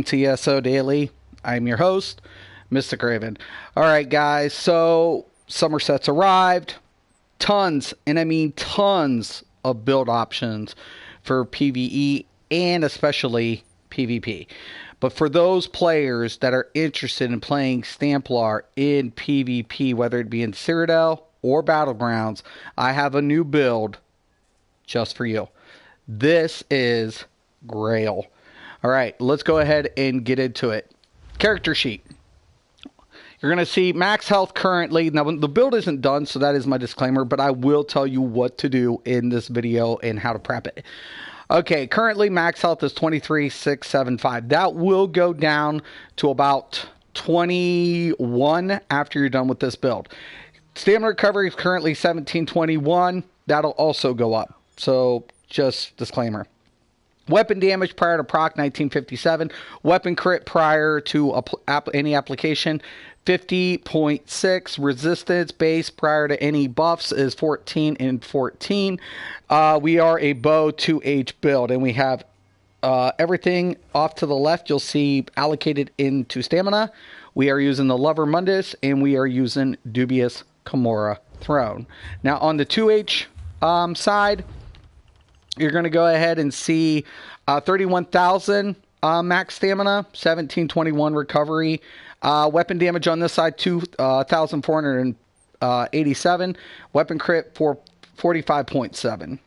TSO Daily. I'm your host, Mystic Raven. All right, guys. So Summerset's arrived. Tons, and I mean tons of build options for PvE and especially PvP. But for those players that are interested in playing Stamplar in PvP, whether it be in Citadel or Battlegrounds, I have a new build just for you. This is Grail. All right, let's go ahead and get into it. Character sheet. You're going to see max health currently. Now, the build isn't done, so that is my disclaimer, but I will tell you what to do in this video and how to prep it. Okay, currently max health is 23,675. That will go down to about 21 after you're done with this build. Stamina recovery is currently 1721. That'll also go up. So, just disclaimer. Weapon damage prior to proc 1957. Weapon crit prior to any application 50.6. Resistance base prior to any buffs is 14 and 14. We are a bow 2H build, and we have everything off to the left you'll see allocated into stamina. We are using the Lover Mundus, and we are using Dubious Kimura Throne. Now on the 2H side, you're going to go ahead and see 31,000 max stamina, 1721 recovery. Weapon damage on this side, 2,487. Weapon crit for 45.7.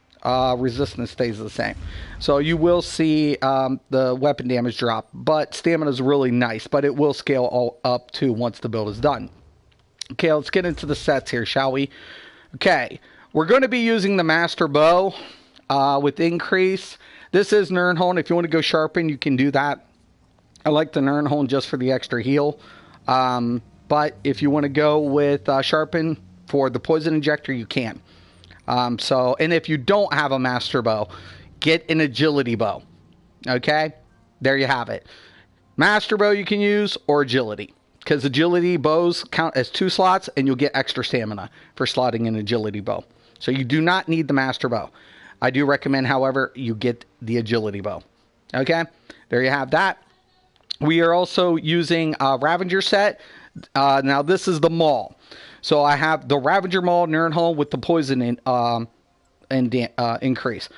Resistance stays the same. So you will see the weapon damage drop, but stamina is really nice, but it will scale all up to once the build is done. Okay, let's get into the sets here, shall we? Okay, we're going to be using the Master Bow. With increase, this is Nirnholm. If you want to go sharpen, you can do that. I like the Nirnholm just for the extra heal. But if you want to go with sharpen for the poison injector, you can. And if you don't have a master bow, get an agility bow. Okay, there you have it. Master bow you can use, or agility, because agility bows count as 2 slots, and you'll get extra stamina for slotting an agility bow. So you do not need the master bow. I do recommend, however, you get the agility bow. Okay, there you have that. We are also using a Ravager set. Now, this is the Maul. So I have the Ravager Maul, Nirnholm with the poison increase.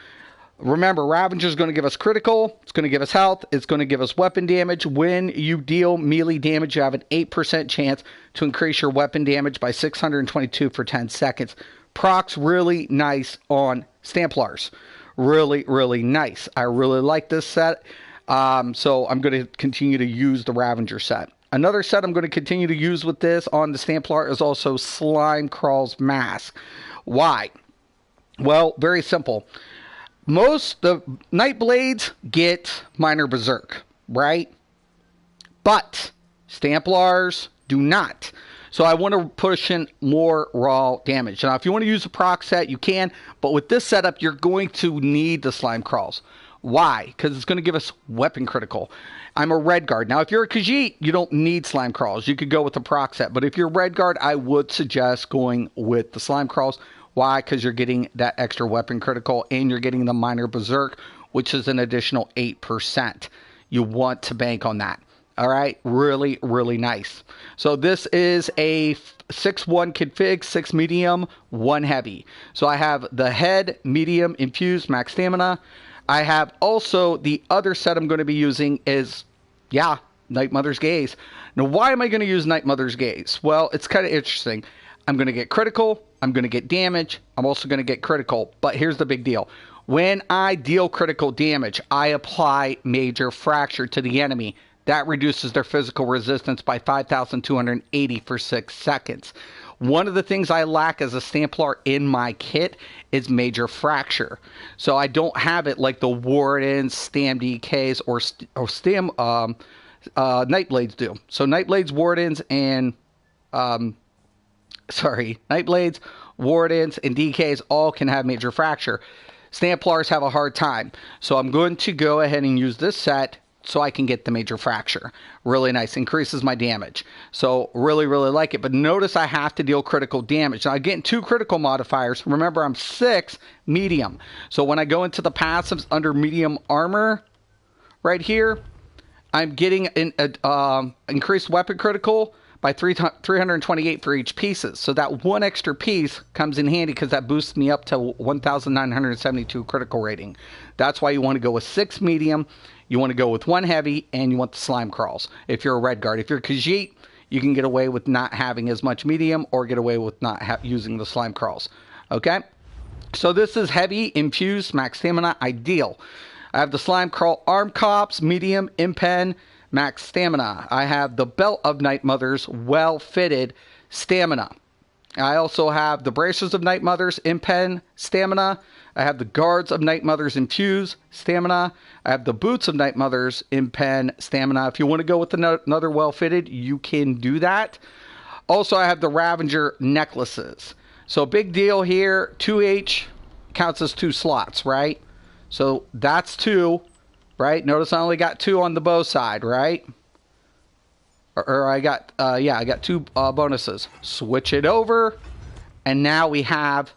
Remember, Ravager is going to give us critical. It's going to give us health. It's going to give us weapon damage. When you deal melee damage, you have an 8% chance to increase your weapon damage by 622 for 10 seconds. Proc's really nice on Stamplars. Really, really nice. I really like this set. So I'm going to continue to use the Ravager set. Another set I'm going to continue to use with this on the Stamplar is also Slime Crawl's Mask. Why? Well, very simple. Most the Nightblades get Minor Berserk, right? But Stamplars do not. So I want to push in more raw damage. Now, if you want to use a proc set, you can. But with this setup, you're going to need the Slime Crawls. Why? Because it's going to give us weapon critical. I'm a Red Guard. Now, if you're a Khajiit, you don't need Slime Crawls. You could go with the proc set. But if you're Red Guard, I would suggest going with the Slime Crawls. Why? Because you're getting that extra weapon critical, and you're getting the Minor Berserk, which is an additional 8%. You want to bank on that. All right, really, really nice. So this is a 6-1 config, 6 medium, 1 heavy. So I have the head, medium, infused, max stamina. I have also the other set I'm going to be using is, Night Mother's Gaze. Now, why am I going to use Night Mother's Gaze? Well, it's kind of interesting. I'm going to get critical. I'm going to get damage. I'm also going to get critical. But here's the big deal. When I deal critical damage, I apply Major Fracture to the enemy. That reduces their physical resistance by 5,280 for 6 seconds. One of the things I lack as a Stamplar in my kit is Major Fracture. So I don't have it like the Wardens, Stam DKs, or Stam Nightblades do. So Nightblades, Wardens, and Nightblades, Wardens, and DKs all can have Major Fracture. Stamplars have a hard time. So I'm going to go ahead and use this set so I can get the Major Fracture. Really nice. Increases my damage. So really, really like it. But notice I have to deal critical damage. Now, I get 2 critical modifiers. Remember, I'm 6 medium. So when I go into the passives under medium armor right here, I'm getting an increased weapon critical by 328 for each pieces. So that one extra piece comes in handy because that boosts me up to 1,972 critical rating. That's why you want to go with 6 medium, you want to go with 1 heavy, and you want the slime crawls. If you're a red guard, if you're Khajiit, you can get away with not having as much medium or get away with not using the slime crawls. Okay? So this is heavy, infused, max stamina, ideal. I have the slime crawl arm cops, medium, impen, max stamina. I have the belt of Night Mothers, well fitted, stamina. I also have the bracers of Night Mothers, impen, stamina. I have the guards of Night Mothers, infuse, stamina. I have the boots of Night Mothers, impen, stamina. If you want to go with another well fitted, you can do that. Also, I have the Ravager necklaces. So big deal here, 2H counts as 2 slots, right? So that's 2, right? Notice I only got 2 on the bow side, right? Or I got, I got 2 bonuses. Switch it over, and now we have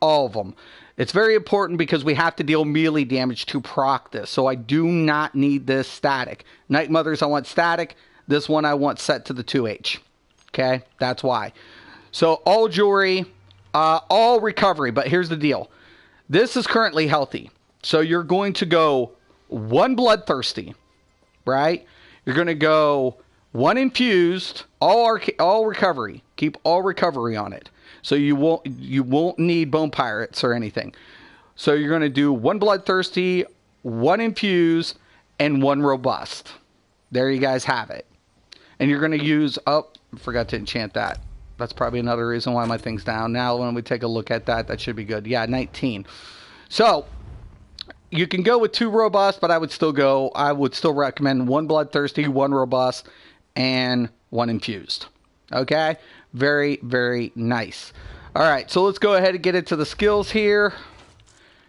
all of them. It's very important because we have to deal melee damage to proc this. So I do not need this static. Night Mothers, I want static. This one I want set to the 2H. Okay, that's why. So all jewelry, all recovery, but here's the deal. This is currently healthy. So you're going to go 1 bloodthirsty, right? You're going to go 1 infused, all recovery. Keep all recovery on it. So you won't need bone pirates or anything. So you're going to do 1 bloodthirsty, 1 infused, and 1 robust. There you guys have it. And you're going to use, oh, I forgot to enchant that. That's probably another reason why my thing's down. Now when we take a look at that, that should be good. Yeah, 19. So you can go with 2 robust, but I would still recommend 1 bloodthirsty, 1 robust, and 1 infused. Okay? Very, very nice. All right, so let's go ahead and get into the skills here.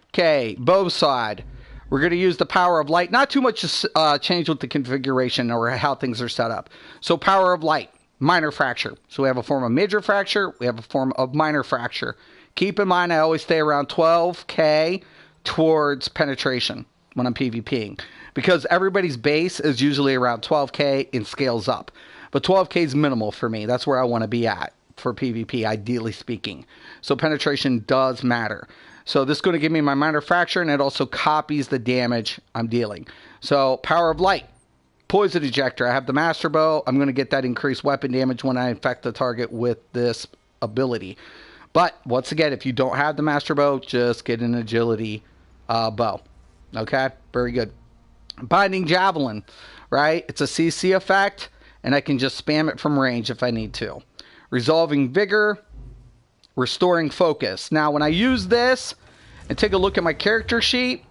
Okay, bow side. We're going to use the power of light. Not too much to change with the configuration or how things are set up. So power of light, minor fracture. So we have a form of major fracture. We have a form of minor fracture. Keep in mind, I always stay around 12K towards penetration when I'm PvPing, because everybody's base is usually around 12K and scales up, but 12K is minimal for me. That's where I want to be at for PvP, ideally speaking. So penetration does matter. So this is going to give me my minor fracture, and it also copies the damage I'm dealing. So power of light, poison ejector. I have the master bow. I'm going to get that increased weapon damage when I infect the target with this ability. But once again, if you don't have the master bow, just get an agility bow. Okay, very good. Binding javelin, right? It's a CC effect, and I can just spam it from range if I need to. Resolving vigor, restoring focus. Now, when I use this and take a look at my character sheet,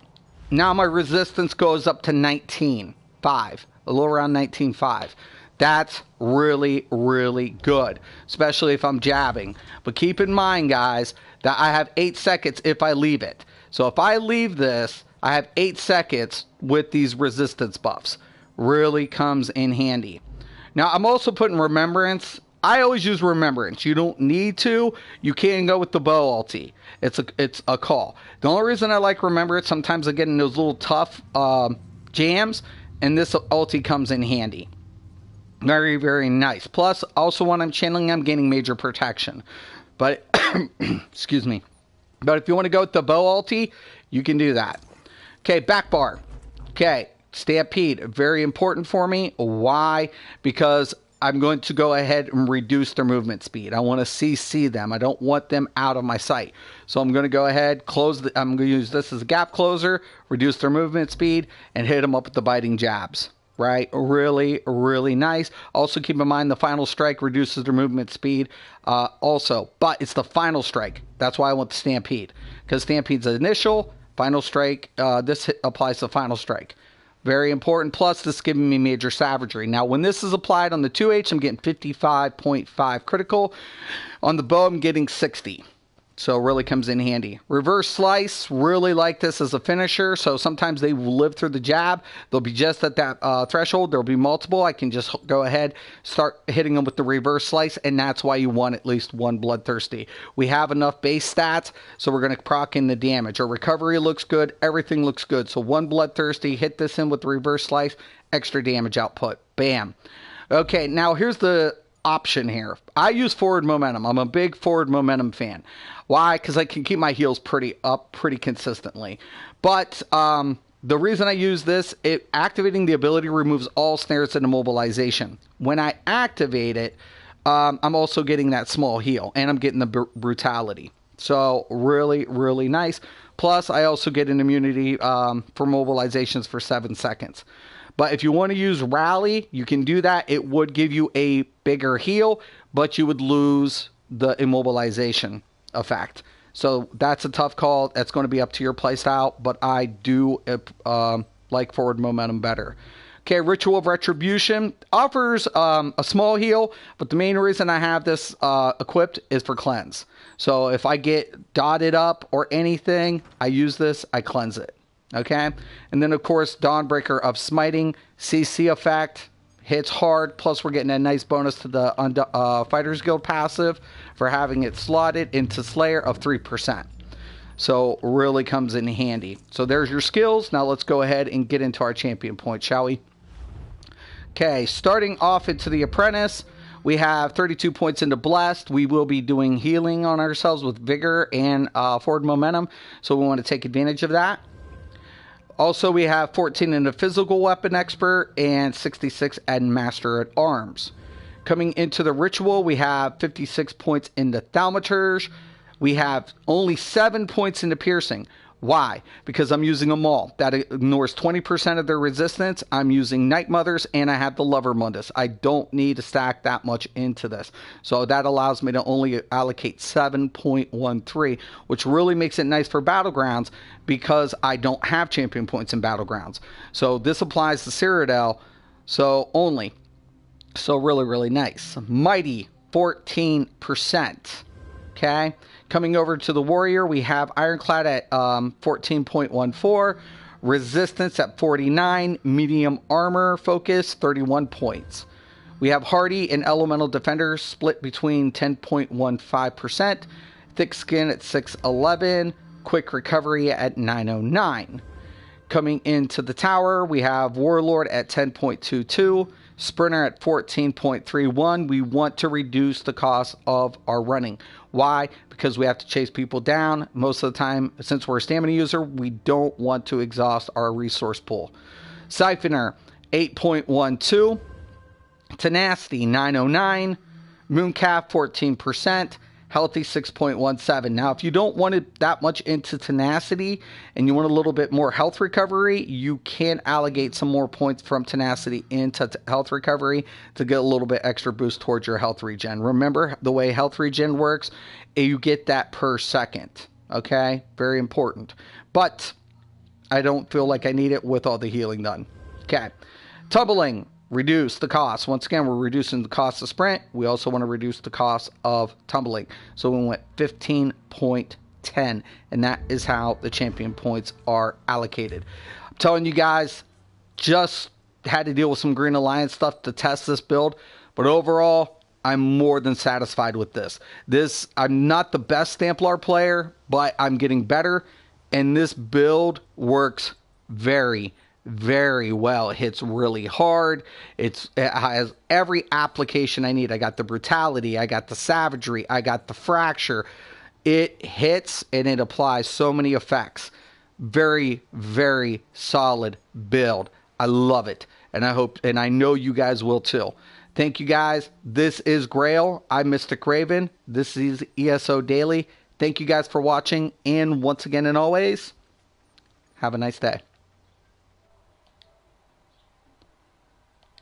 now my resistance goes up to 19.5, a little around 19.5. That's really, really good, especially if I'm jabbing. But keep in mind, guys, that I have 8 seconds if I leave it. So if I leave this, I have 8 seconds with these resistance buffs. Really comes in handy. Now, I'm also putting remembrance. I always use remembrance. You don't need to. You can go with the bow ulti. It's a call. The only reason I like remembrance, sometimes I get in those little tough jams, and this ulti comes in handy. Very, very nice. Plus, also when I'm channeling, I'm gaining major protection. But, excuse me. But if you want to go with the bow ulti, you can do that. Okay, back bar. Okay, stampede. Very important for me. Why? Because I'm going to go ahead and reduce their movement speed. I want to CC them. I don't want them out of my sight. So I'm going to go ahead, I'm going to use this as a gap closer, reduce their movement speed, and hit them up with the biting jabs. Right? Really, really nice. Also, keep in mind the final strike reduces their movement speed also. But it's the final strike. That's why I want the stampede. Because stampede's initial, final strike. This applies to final strike. Very important. Plus, this is giving me major savagery. Now, when this is applied on the 2H, I'm getting 55.5 critical. On the bow, I'm getting 60. So it really comes in handy. Reverse slice, really like this as a finisher. So sometimes they will live through the jab. They'll be just at that threshold. There'll be multiple. I can just go ahead, start hitting them with the reverse slice, and that's why you want at least 1 bloodthirsty. We have enough base stats, so we're going to proc in the damage. Our recovery looks good. Everything looks good. So 1 bloodthirsty, hit this in with the reverse slice, extra damage output. Bam. Okay, now here's the option here. I use forward momentum. I'm a big forward momentum fan. Why? Because I can keep my heals pretty consistently. But the reason I use this, activating the ability removes all snares and immobilization. When I activate it, I'm also getting that small heal, and I'm getting the brutality. So really, really nice. Plus, I also get an immunity for mobilizations for 7 seconds. But if you want to use Rally, you can do that. It would give you a bigger heal, but you would lose the immobilization effect. So that's a tough call. That's going to be up to your playstyle, but I do like forward momentum better. Okay, Ritual of Retribution offers a small heal, but the main reason I have this equipped is for cleanse. So if I get dotted up or anything, I use this, I cleanse it. Okay, and then of course Dawnbreaker of Smiting, CC effect, hits hard, plus we're getting a nice bonus to the Fighters Guild passive for having it slotted into Slayer of 3%. So really comes in handy. So there's your skills. Now let's go ahead and get into our champion point, shall we? Okay, starting off into the Apprentice, we have 32 points into Blessed. We will be doing healing on ourselves with Vigor and Forward Momentum, so we want to take advantage of that. Also, we have 14 in the Physical Weapon Expert and 66 at Master at Arms. Coming into the Ritual, we have 56 points in the Thaumaturge. We have only 7 points into Piercing. Why? Because I'm using them all. That ignores 20% of their resistance. I'm using Night Mothers, and I have the Lover Mundus. I don't need to stack that much into this. So that allows me to only allocate 7.13, which really makes it nice for Battlegrounds because I don't have champion points in Battlegrounds. So this applies to Cyrodiil, so only. So really, really nice. Mighty, 14%. Okay. Coming over to the Warrior, we have Ironclad at 14.14, Resistance at 49, Medium Armor Focus 31 points. We have Hardy and Elemental Defender split between 10.15%, Thick Skin at 611, Quick Recovery at 909. Coming into the Tower, we have Warlord at 10.22, Sprinter at 14.31. We want to reduce the cost of our running. Why? Because we have to chase people down. Most of the time, since we're a stamina user, we don't want to exhaust our resource pool. Siphoner, 8.12. Tenacity, 909. Mooncalf, 14%. Healthy, 6.17. Now, if you don't want it that much into Tenacity and you want a little bit more health recovery, you can allocate some more points from Tenacity into health recovery to get a little bit extra boost towards your health regen. Remember, the way health regen works, you get that per second. Okay? Very important. But I don't feel like I need it with all the healing done. Okay. Tumbling. Reduce the cost. Once again, we're reducing the cost of sprint. We also want to reduce the cost of tumbling. So we went 15.10, and that is how the champion points are allocated. I'm telling you guys, just had to deal with some Green Alliance stuff to test this build, but overall, I'm more than satisfied with this. I'm not the best Stamplar player, but I'm getting better, and this build works very well. It hits really hard. It has every application I need. I got the brutality, I got the savagery, I got the fracture. It hits and it applies so many effects. Very solid build. I love it, and I know you guys will too. Thank you guys. This is Grail. I'm Mystic Raven. This is ESO Daily. Thank you guys for watching, and once again and always, have a nice day.